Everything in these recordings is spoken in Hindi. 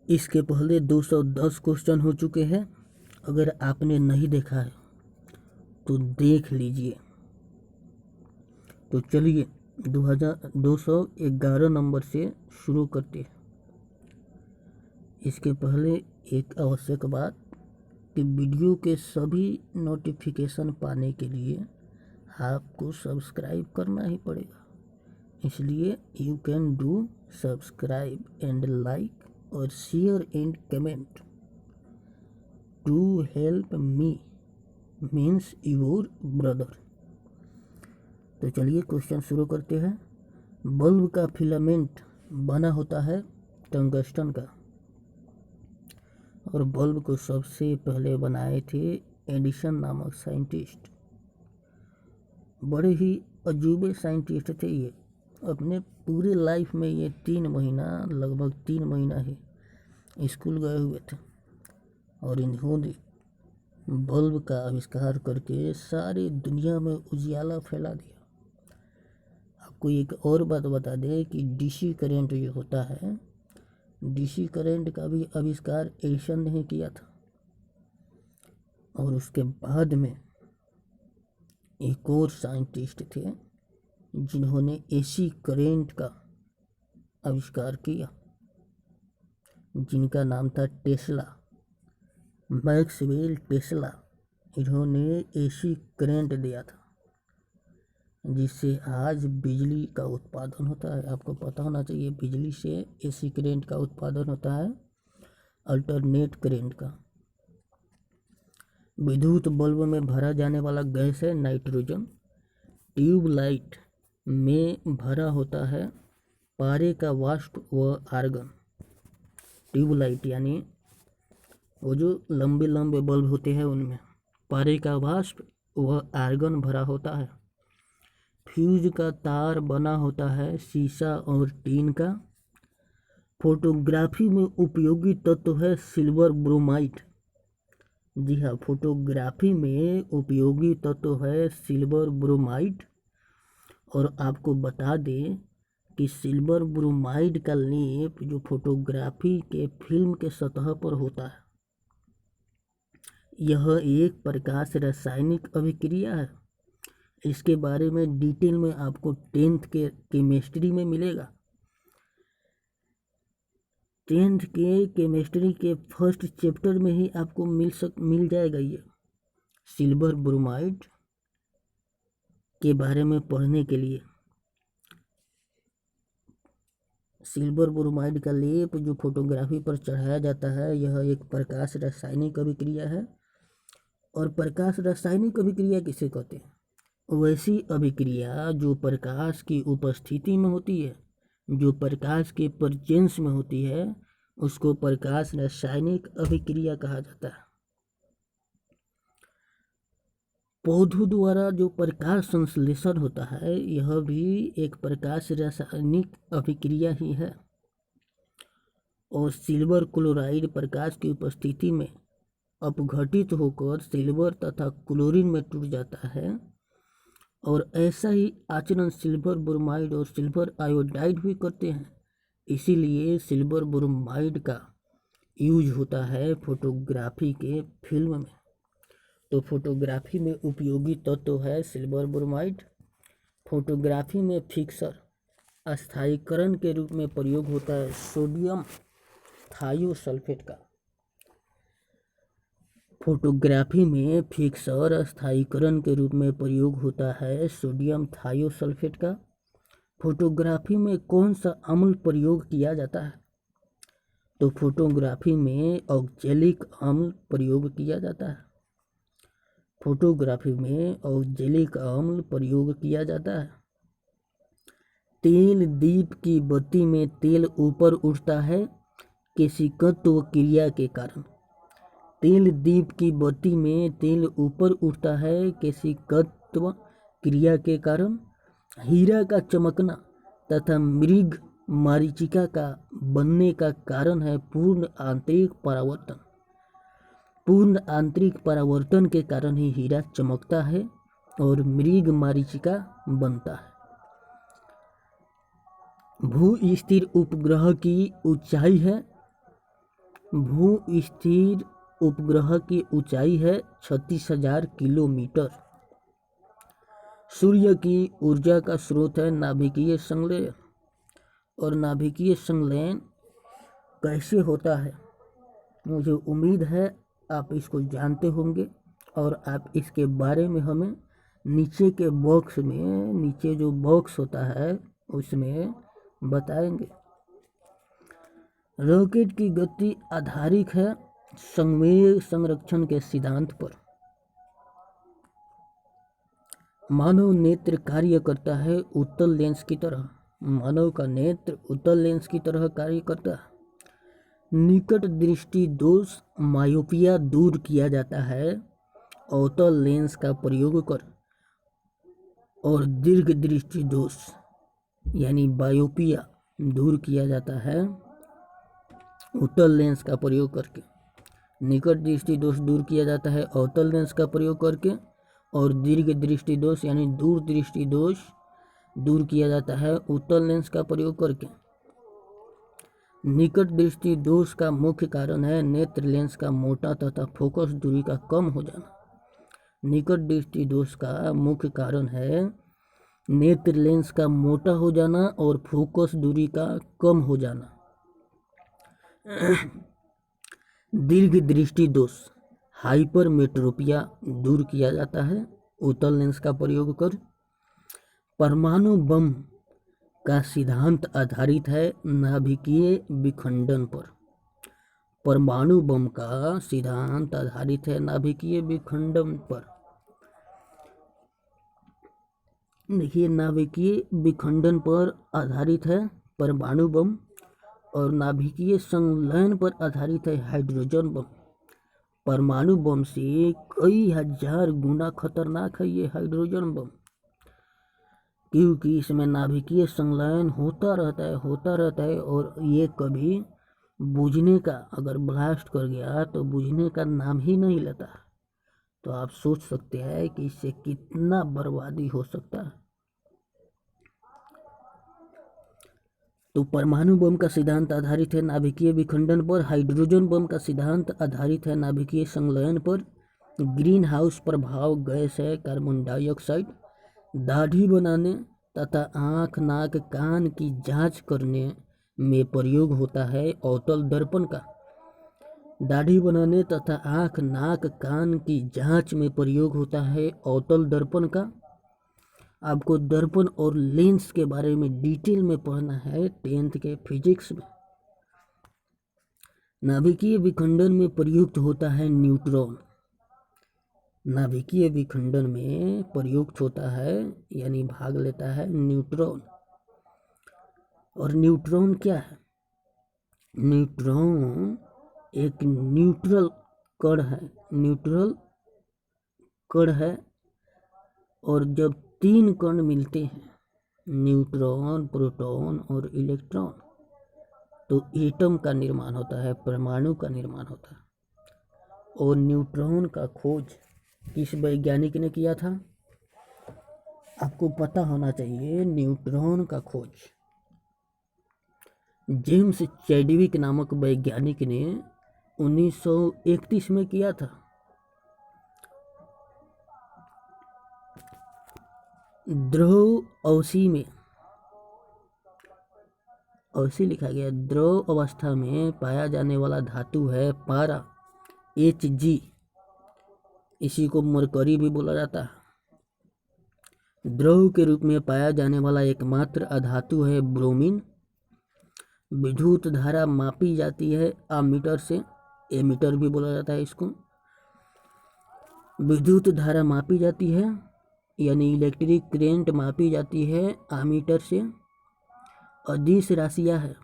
इसके पहले 210 क्वेश्चन हो चुके हैं। अगर आपने नहीं देखा है तो देख लीजिए। तो चलिए 211 नंबर से शुरू करते हैं। इसके पहले एक आवश्यक बात कि वीडियो के सभी नोटिफिकेशन पाने के लिए आपको सब्सक्राइब करना ही पड़ेगा। इसलिए you can do subscribe and like और share and comment to help me means your brother. तो चलिए क्वेश्चन शुरू करते हैं। बल्ब का फिलामेंट बना होता है टंगस्टन का, और बल्ब को सबसे पहले बनाए थे एडिसन नामक साइंटिस्ट। बड़े ही अजूबे साइंटिस्ट थे ये। अपने पूरे लाइफ में ये लगभग 3 महीना ही स्कूल गए हुए थे, और इन्होंने बल्ब का आविष्कार करके सारी दुनिया में उजियाला फैला दिया। आपको एक और बात बता दें कि डीसी करंट जो होता है, डीसी करंट का भी आविष्कार एडिसन ने किया था। और उसके बाद में एक और साइंटिस्ट थे जिन्होंने एसी करंट का आविष्कार किया, जिनका नाम था टेस्ला, मैक्सवेल टेस्ला। इन्होंने एसी करंट दिया था, जिससे आज बिजली का उत्पादन होता है। आपको पता होना चाहिए बिजली से एसी करंट का उत्पादन होता है, अल्टरनेट करंट का। विद्युत बल्ब में भरा जाने वाला गैस है नाइट्रोजन। ट्यूबलाइट में भरा होता है पारे का वाष्प व आर्गन। ट्यूबलाइट यानी वो जो लंबे लंबे बल्ब होते हैं उनमें पारे का वाष्प व आर्गन भरा होता है। फ्यूज का तार बना होता है शीशा और टीन का। फोटोग्राफी में उपयोगी तत्व है सिल्वर ब्रोमाइड। जी हाँ, फोटोग्राफी में उपयोगी तत्व है सिल्वर ब्रोमाइड। और आपको बता दें कि सिल्वर ब्रोमाइड का लेप जो फोटोग्राफी के फिल्म के सतह पर होता है, यह एक प्रकाश रासायनिक अभिक्रिया है। इसके बारे में डिटेल में आपको 10th के केमिस्ट्री में मिलेगा। 10th के केमिस्ट्री के फर्स्ट चैप्टर में ही आपको मिल जाएगा ये सिल्वर ब्रोमाइड के बारे में पढ़ने के लिए। सिल्वर ब्रोमाइड का लेप जो फोटोग्राफी पर चढ़ाया जाता है, यह एक प्रकाश रासायनिक अभिक्रिया है। और प्रकाश रासायनिक अभिक्रिया किसे कहते हैं? वैसी अभिक्रिया जो प्रकाश की उपस्थिति में होती है, जो प्रकाश के प्रेजेंस में होती है, उसको प्रकाश रासायनिक अभिक्रिया कहा जाता है। पौधों द्वारा जो प्रकाश संश्लेषण होता है, यह भी एक प्रकाश रासायनिक अभिक्रिया ही है। और सिल्वर क्लोराइड प्रकाश की उपस्थिति में अपघटित होकर सिल्वर तथा क्लोरीन में टूट जाता है। और ऐसा ही आचरण सिल्वर ब्रोमाइड और सिल्वर आयोडाइड भी करते हैं। इसीलिए सिल्वर ब्रोमाइड का यूज होता है फोटोग्राफी के फिल्म में। तो फोटोग्राफी में उपयोगी तत्व है सिल्वर ब्रोमाइड। फोटोग्राफी में फिक्सर अस्थायीकरण के रूप में प्रयोग होता है सोडियम थायोसल्फेट का। फोटोग्राफी में फिक्सर स्थायीकरण के रूप में प्रयोग होता है सोडियम थायोसल्फेट का। फोटोग्राफी में कौन सा अम्ल प्रयोग किया जाता है? तो फोटोग्राफी में ऑक्जेलिक अम्ल प्रयोग किया जाता है। फोटोग्राफी में ऑक्जेलिक अम्ल प्रयोग किया जाता है। तेल दीप की बत्ती में तेल ऊपर उठता है केशिकत्व क्रिया के कारण। तेल दीप की बत्ती में तेल ऊपर उठता है केशिकत्व क्रिया के कारण। हीरा का चमकना तथा मृग मरीचिका का बनने का कारण है पूर्ण आंतरिक परावर्तन। पूर्ण आंतरिक परावर्तन के कारण ही हीरा चमकता है और मृग मरीचिका बनता है। भू स्थिर उपग्रह की ऊंचाई है भू स्थिर उपग्रह की ऊंचाई है 36,000 किलोमीटर। सूर्य की ऊर्जा का स्रोत है नाभिकीय संलयन। और नाभिकीय संलयन कैसे होता है, मुझे उम्मीद है आप इसको जानते होंगे और आप इसके बारे में हमें नीचे के बॉक्स में, नीचे जो बॉक्स होता है उसमें बताएंगे। रॉकेट की गति आधारित है संवेग संरक्षण के सिद्धांत पर। मानव नेत्र कार्य करता है उत्तल लेंस की तरह। मानव का नेत्र उत्तल लेंस की तरह कार्य करता है। निकट दृष्टि दोष मायोपिया दूर किया जाता है अवतल लेंस का प्रयोग कर, और दीर्घ दृष्टि दोष यानी बायोपिया दूर किया जाता है उत्तल लेंस का प्रयोग करके। निकट दृष्टि दोष दूर किया जाता है अवतल लेंस का प्रयोग करके, और दीर्घ दृष्टि दोष यानी दूर दृष्टि दोष दूर किया जाता है उत्तल लेंस का प्रयोग करके। निकट दृष्टि दोष का मुख्य कारण है नेत्र लेंस का मोटा तथा फोकस दूरी का कम हो जाना। निकट दृष्टि दोष का मुख्य कारण है नेत्र लेंस का मोटा हो जाना और फोकस दूरी का कम हो जाना। दीर्घ दृष्टि दोष हाइपरमेट्रोपिया दूर किया जाता है उत्तल लेंस का प्रयोग कर। परमाणु बम का सिद्धांत आधारित है नाभिकीय विखंडन पर। परमाणु बम का सिद्धांत आधारित है नाभिकीय विखंडन पर। देखिए, नाभिकीय विखंडन पर आधारित है परमाणु बम, और नाभिकीय संलयन पर आधारित है हाइड्रोजन बम। परमाणु बम से कई हजार गुना खतरनाक है ये हाइड्रोजन बम, क्योंकि इसमें नाभिकीय संलयन होता रहता है और ये कभी बुझने का, अगर ब्लास्ट कर गया तो बुझने का नाम ही नहीं लेता। तो आप सोच सकते हैं कि इससे कितना बर्बादी हो सकता है। तो परमाणु बम का सिद्धांत आधारित है नाभिकीय विखंडन पर। हाइड्रोजन बम का सिद्धांत आधारित है नाभिकीय संलयन पर। ग्रीन हाउस प्रभाव गैस है कार्बन डाइऑक्साइड। दाढ़ी बनाने तथा आँख, नाक, कान की जांच करने में प्रयोग होता है अवतल दर्पण का। दाढ़ी बनाने तथा आँख, नाक, कान की जांच में प्रयोग होता है अवतल दर्पण का। आपको दर्पण और लेंस के बारे में डिटेल में पढ़ना है 10th के फिजिक्स में। नाभिकीय विखंडन में प्रयुक्त होता है न्यूट्रॉन। नाभिकीय विखंडन में प्रयुक्त होता है यानी भाग लेता है न्यूट्रॉन। और न्यूट्रॉन क्या है? न्यूट्रॉन एक न्यूट्रल कण है। न्यूट्रल कण है, और जब 3 कण मिलते हैं, न्यूट्रॉन, प्रोटॉन और इलेक्ट्रॉन, तो एटम का निर्माण होता है, परमाणु का निर्माण होता है। और न्यूट्रॉन का खोज किस वैज्ञानिक ने किया था? आपको पता होना चाहिए। न्यूट्रॉन का खोज जेम्स चैडविक नामक वैज्ञानिक ने 1931 में किया था। द्रव अवस्था में, अवस्था लिखा गया, द्रव अवस्था में पाया जाने वाला धातु है पारा, Hg। इसी को मरकरी भी बोला जाता है। द्रव के रूप में पाया जाने वाला एकमात्र अधातु है ब्रोमीन। विद्युत धारा मापी जाती है अमीटर से, एमीटर भी बोला जाता है इसको। विद्युत धारा मापी जाती है यानी इलेक्ट्रिक करंट मापी जाती है अमीटर से। अदिश राशियाँ है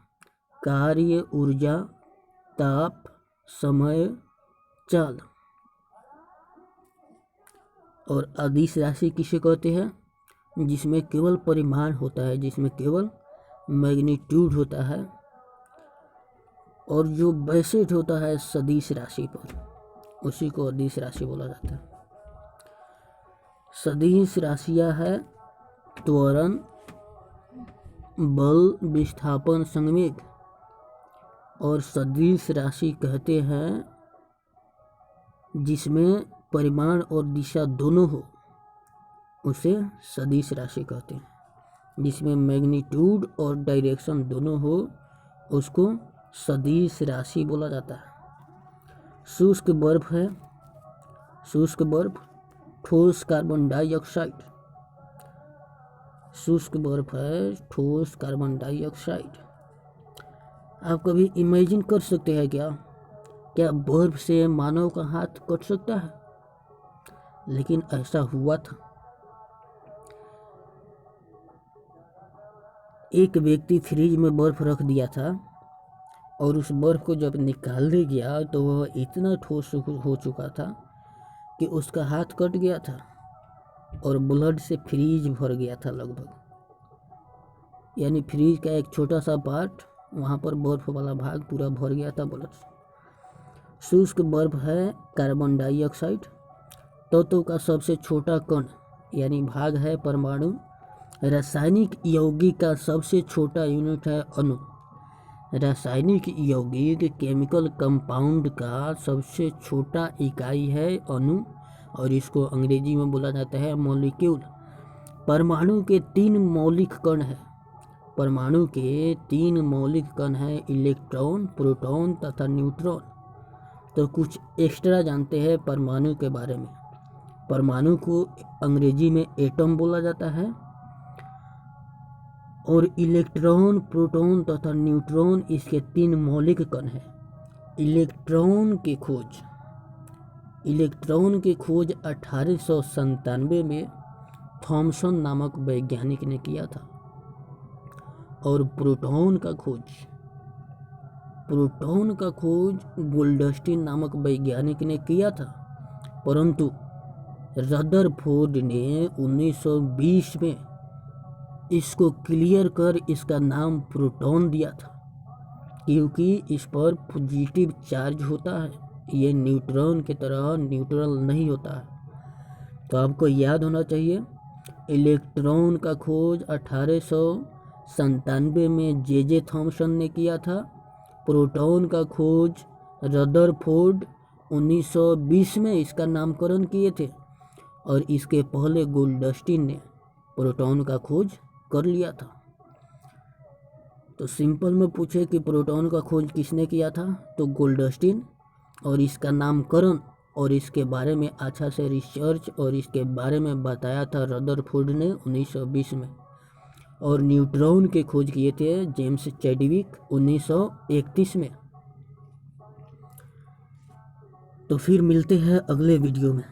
कार्य, ऊर्जा, ताप, समय, चाल। और अदिश राशि किसे कहते हैं? जिसमें केवल परिमाण होता है, जिसमें केवल मैग्नीट्यूड होता है, और जो बैसेट होता है सदिश राशि पर, उसी को अदिश राशि बोला जाता है। सदिश राशियाँ है त्वरण, बल, विस्थापन, संवेग। और सदिश राशि कहते हैं जिसमें परिमाण और दिशा दोनों हो, उसे सदिश राशि कहते हैं। जिसमें मैग्नीट्यूड और डायरेक्शन दोनों हो, उसको सदिश राशि बोला जाता है। शुष्क बर्फ है, शुष्क बर्फ, ठोस कार्बन डाइऑक्साइड। शुष्क बर्फ है, ठोस कार्बन डाइऑक्साइड। आप कभी इमेजिन कर सकते हैं क्या बर्फ से मानव का हाथ कट सकता है? लेकिन ऐसा हुआ था। एक व्यक्ति फ्रिज में बर्फ रख दिया था और उस बर्फ को जब निकालने गया तो वह इतना ठोस हो चुका था कि उसका हाथ कट गया था और ब्लड से फ्रीज भर गया था लगभग। यानी फ्रीज का एक छोटा सा पार्ट, वहाँ पर बर्फ वाला भाग पूरा भर गया था ब्लड से। शुष्क बर्फ है कार्बन डाइऑक्साइड। तत्व का सबसे छोटा कण यानी भाग है परमाणु। रासायनिक यौगिक का सबसे छोटा यूनिट है अणु। रासायनिक यौगिक केमिकल कंपाउंड का सबसे छोटा इकाई है अणु, और इसको अंग्रेजी में बोला जाता है मॉलिक्यूल। परमाणु के 3 मौलिक कण हैं। परमाणु के 3 मौलिक कण हैं, इलेक्ट्रॉन, प्रोटॉन तथा न्यूट्रॉन। तो कुछ एक्स्ट्रा जानते हैं परमाणु के बारे में। परमाणु को अंग्रेजी में एटम बोला जाता है और इलेक्ट्रॉन, प्रोटॉन तथा न्यूट्रॉन इसके 3 मौलिक कण हैं। इलेक्ट्रॉन की खोज 1897 में थॉमसन नामक वैज्ञानिक ने किया था। और प्रोटॉन का खोज गोल्डस्टीन नामक वैज्ञानिक ने किया था, परंतु रदरफोर्ड ने 1920 में इसको क्लियर कर इसका नाम प्रोटॉन दिया था, क्योंकि इस पर पॉजिटिव चार्ज होता है। ये न्यूट्रॉन की तरह न्यूट्रल नहीं होता है। तो आपको याद होना चाहिए, इलेक्ट्रॉन का खोज 1897 में जे थॉमसन ने किया था। प्रोटॉन का खोज रदरफोर्ड 1920 में इसका नामकरण किए थे, और इसके पहले गोल्डस्टीन ने प्रोटॉन का खोज कर लिया था। तो सिंपल में पूछे कि प्रोटॉन का खोज किसने किया था, तो गोल्डस्टीन, और इसका नामकरण और इसके बारे में अच्छा से रिसर्च और इसके बारे में बताया था रदरफोर्ड ने 1920 में। और न्यूट्रॉन के खोज किए थे जेम्स चैडविक 1931 में। तो फिर मिलते हैं अगले वीडियो में।